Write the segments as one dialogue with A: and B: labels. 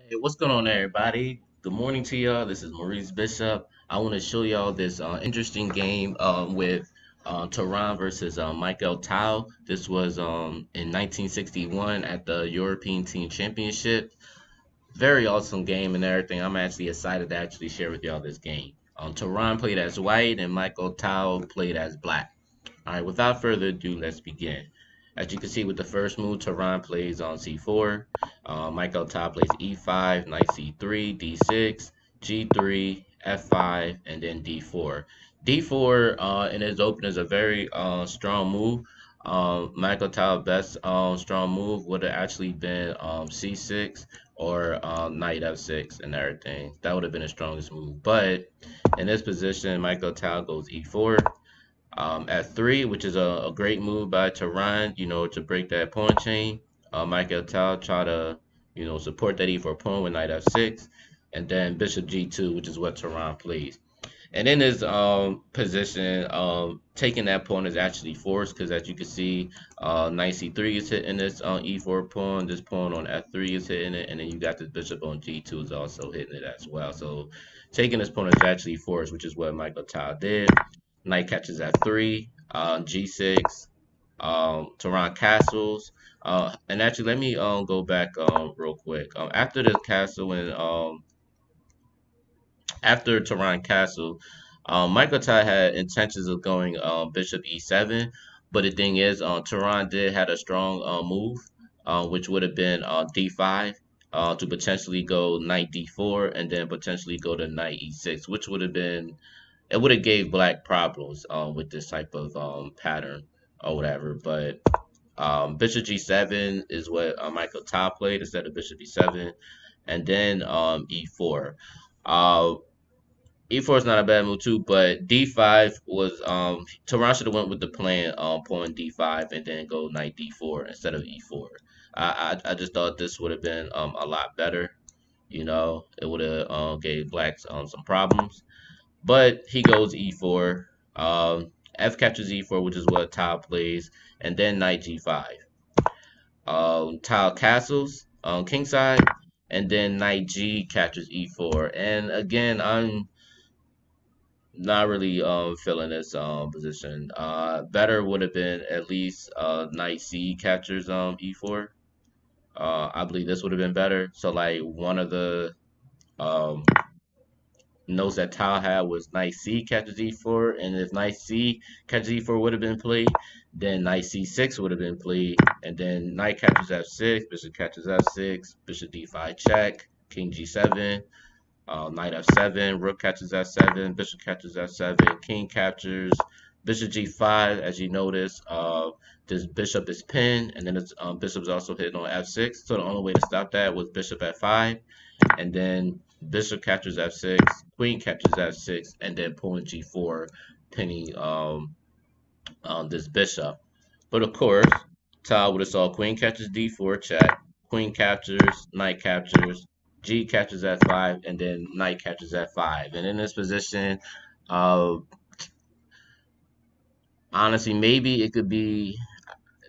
A: Hey, what's going on, everybody? Good morning to y'all. This is Maurice Bishop. I want to show y'all this interesting game with Tehran versus Mikhail TAL. This was in 1961 at the European Team Championship. Very awesome game and everything. I'm actually excited to actually share with y'all this game. Tehran played as white and Mikhail TAL played as black. All right, without further ado, let's begin. As you can see with the first move, Tehran plays on c4. Michael Top plays e5, knight c3, d6, g3, f5, and then d4. D4 in his opener is a very strong move. Michael Tal's best strong move would have actually been c6 or knight f6 and everything. That would have been his strongest move. But in this position, Michael Tal goes e4 at 3, which is a great move by Tehran, to break that pawn chain. Michael Tal try to, support that e4 pawn with knight f6, and then bishop g2, which is what Tehran plays. And in his position, taking that pawn is actually forced because, as you can see, knight c3 is hitting this e4 pawn. This pawn on f3 is hitting it, and then you got this bishop on g2 is also hitting it as well. So taking this pawn is actually forced, which is what Michael Tal did. Knight catches f3, g6, Tehran castles. And actually, let me go back real quick. After the castle and after Tehran castle, Michael Tai had intentions of going bishop e7, but the thing is, Tehran did had a strong move, which would have been d5. To potentially go knight d4 and then potentially go to knight e6, which would have been it would have gave black problems with this type of pattern or whatever. But bishop g7 is what Michael Top played instead of bishop e7, and then e4. Uh, E4 is not a bad move too, but D5 was Tehran should have went with the plan pawn D5 and then go knight D4 instead of E4. I just thought this would have been a lot better. It would have gave blacks some problems. But he goes e4. F captures e4, which is what Tile plays, and then knight g5. Tile castles kingside, and then knight g captures e4. And again, I'm not really feeling this position. Better would have been at least knight c captures e4. I believe this would have been better. So like one of the um notes that Tao had was knight c catches e4, and if knight c catches e4 would have been played, then knight c6 would have been played, and then knight catches f6, bishop catches f6, bishop d5 check, king g7, knight f7, rook catches f7, bishop catches f7, king captures, bishop g5. As you notice, this bishop is pinned, and then this bishop is also hitting on f6. So the only way to stop that was bishop f5, and then bishop captures f6, queen captures f6, and then pawn g4, pinning this bishop. But of course, Tal would have saw queen catches d4 check, queen captures, knight captures, g catches f5, and then knight catches f5. And in this position, uh, honestly, maybe it'll be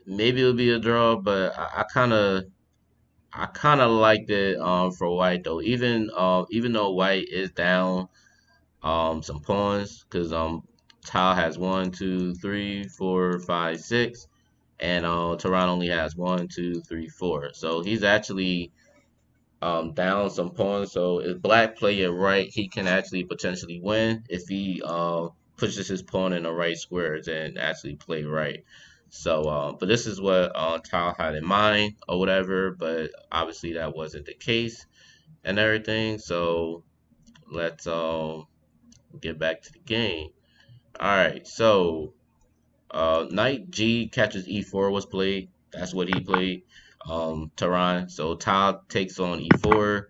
A: a draw, but I kind of liked it for white though. Even though white is down some pawns because Tal has one, two, three, four, five, six, and Tehran only has one, two, three, four. So he's actually down some pawns. So if black play it right, he can actually potentially win if he pushes his pawn in the right squares and actually play right. So, but this is what Tal had in mind or whatever. But obviously that wasn't the case and everything. So let's get back to the game. All right, so knight G catches E4 was played. That's what he played. Tehran. So Tal takes on E4.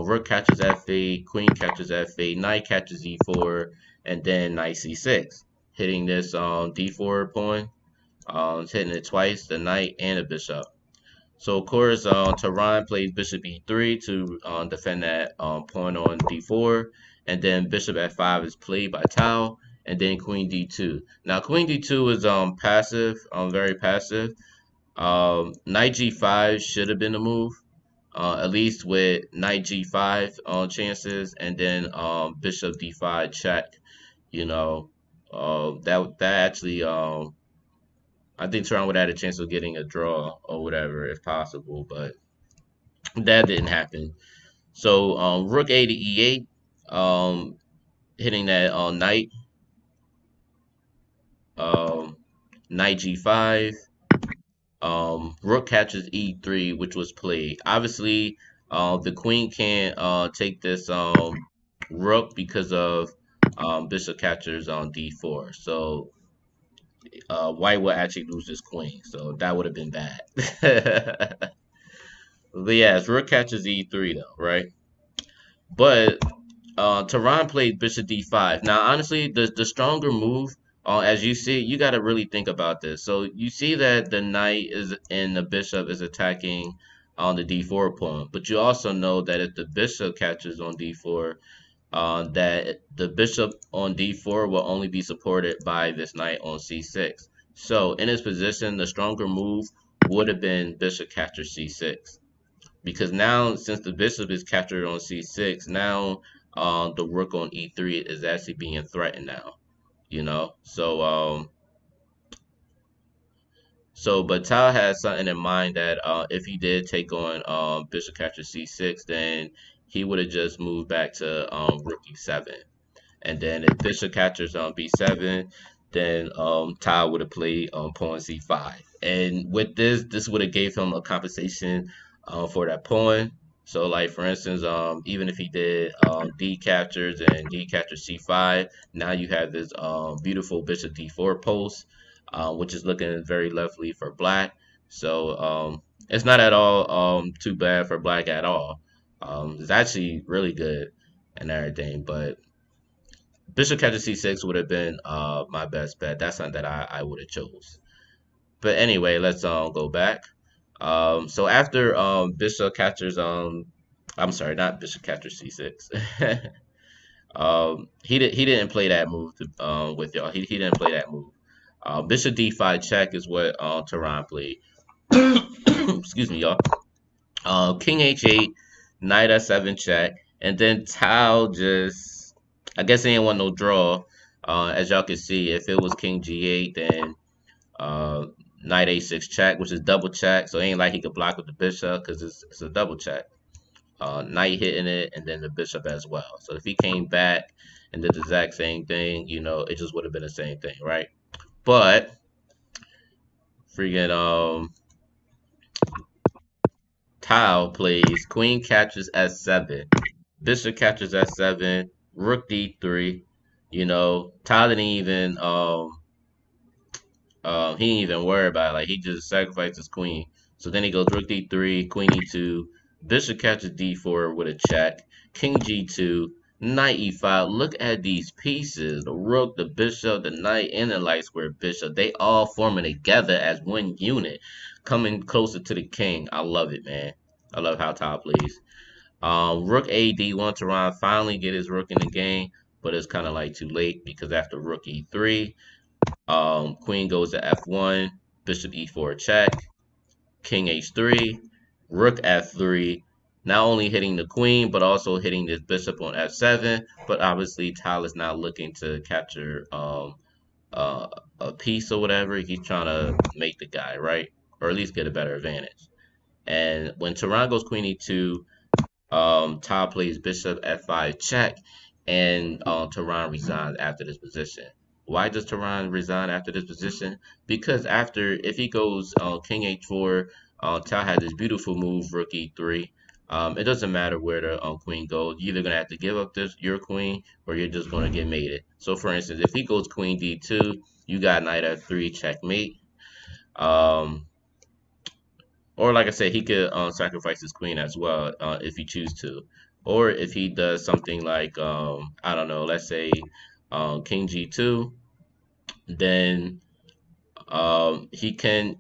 A: Rook catches F8. Queen catches F8. Knight catches E4, and then knight C6, hitting this D4 pawn. It's hitting it twice, the knight and the bishop. So of course, Tehran plays bishop e3 to defend that pawn on d4, and then bishop f5 is played by Tao, and then queen d2. Now queen d2 is passive, very passive. Knight g5 should have been the move. at least with knight g5 chances, and then bishop d5 check. You know, that actually I think Toronto would have had a chance of getting a draw or whatever if possible, but that didn't happen. So rook a to e8, hitting that knight, um, knight g5. Rook catches e3, which was played. Obviously, the queen can't take this rook because of bishop catches on d4. So white will actually lose this queen. So that would have been bad. But yeah, it's rook catches e3 though, right? But Tehran played bishop d5. Now, honestly, the stronger move, as you see, you got to really think about this. So you see that the knight is and the bishop is attacking on the d4 pawn, but you also know that if the bishop catches on d4, that the bishop on d4 will only be supported by this knight on c6. So in this position, the stronger move would have been bishop captures c6 because now since the bishop is captured on c6, now the rook on e3 is actually being threatened now. You know, so but Tal has something in mind that if he did take on bishop captures c6, then he would have just moved back to rook e7. And then if bishop captures on b7, then Ty would have played pawn c5. And with this would have gave him a compensation for that pawn. So like for instance, even if he did d captures and d captures c5, now you have this beautiful bishop d4 post, which is looking very lovely for black. So it's not at all too bad for black at all. It's actually really good and everything, but bishop catches c6 would have been my best bet. That's something that I would have chose. But anyway, let's go back. So after bishop catches I'm sorry, not bishop catches c6. He didn't play that move with y'all. He didn't play that move. Bishop d5 check is what Tehran played. Excuse me, y'all. King h8, knight f7 check, and then Tao just, I guess he didn't want no draw. As y'all can see, if it was king g8, then knight a6 check, which is double check. So it ain't like he could block with the bishop because it's a double check. Knight hitting it, and then the bishop as well. So if he came back and did the exact same thing, you know, it just would have been the same thing, right? But freaking Tile plays queen catches s7, bishop catches s7, rook d3. You know, Tile didn't even he didn't even worry about it. Like he just sacrificed his queen. So then he goes rook d3, queen e2, bishop catches d4 with a check, king g2, knight e5. Look at these pieces: the rook, the bishop, the knight, and the light square bishop. They all forming together as one unit, coming closer to the king. I love it, man. I love how Tile plays. Rook a d1, Tehran finally get his rook in the game, but it's kind of like too late because after rook e3, queen goes to f1, bishop e4 check, king h3, rook f3. Not only hitting the queen, but also hitting this bishop on f7. But obviously, Tal is not looking to capture uh, a piece or whatever. He's trying to make the guy, right? Or at least get a better advantage. And when Tehran goes queen e2, Tal plays bishop f5 check, and Tehran resigns after this position. Why does Tehran resign after this position? Because after, if he goes king h4, Tal had this beautiful move, rook e3. It doesn't matter where the queen goes. You're either gonna have to give up your queen, or you're just gonna get mated. So, for instance, if he goes queen d2, you got knight f3 checkmate. Or like I said, he could sacrifice his queen as well if he choose to. Or if he does something like, I don't know, let's say king g2, then he can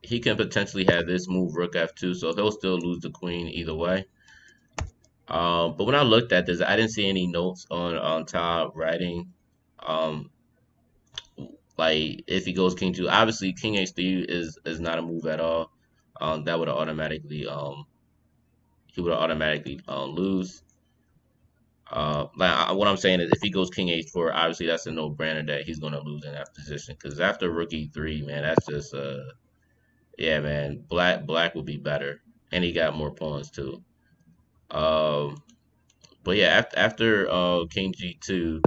A: potentially have this move rook f2, so he'll still lose the queen either way. But when I looked at this, I didn't see any notes on top writing. Um, like if he goes king 2, obviously king h3 is not a move at all. That would have automatically he would automatically lose. What I'm saying is, if he goes King H4, obviously that's a no-brainer that he's gonna lose in that position. Because after Rook E3, man, that's just yeah, man, black would be better, and he got more pawns too. Um, but yeah, after King G2,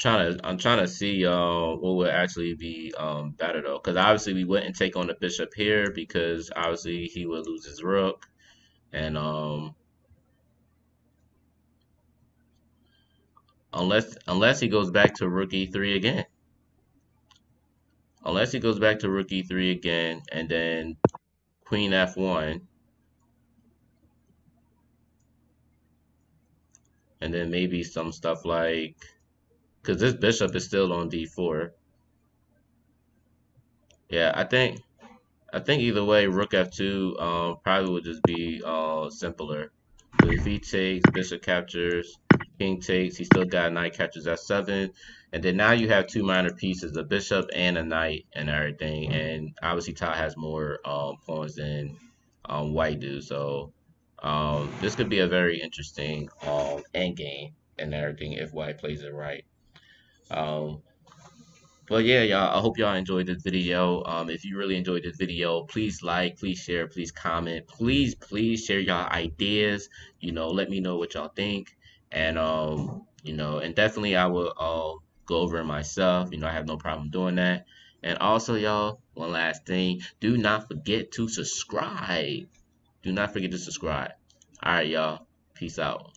A: I'm trying to see what would actually be better though, because obviously we wouldn't take on the bishop here because obviously he would lose his rook, and unless he goes back to rook e3 again, unless he goes back to rook e3 again, and then queen f1, and then maybe some stuff like, because this bishop is still on d4. Yeah, I think either way, rook f2 probably would just be simpler. Because if he takes, bishop captures, king takes, he still got knight captures f7, and then now you have two minor pieces, a bishop and a knight and everything. And obviously, Tal has more pawns than white do, so this could be a very interesting end game and everything if white plays it right. Um, but yeah, y'all, I hope y'all enjoyed this video. If you really enjoyed this video, please like, please share, please comment, please share y'all ideas. Let me know what y'all think. And and definitely I will go over it myself. I have no problem doing that. And also, y'all, one last thing, do not forget to subscribe. Do not forget to subscribe. All right, y'all. Peace out.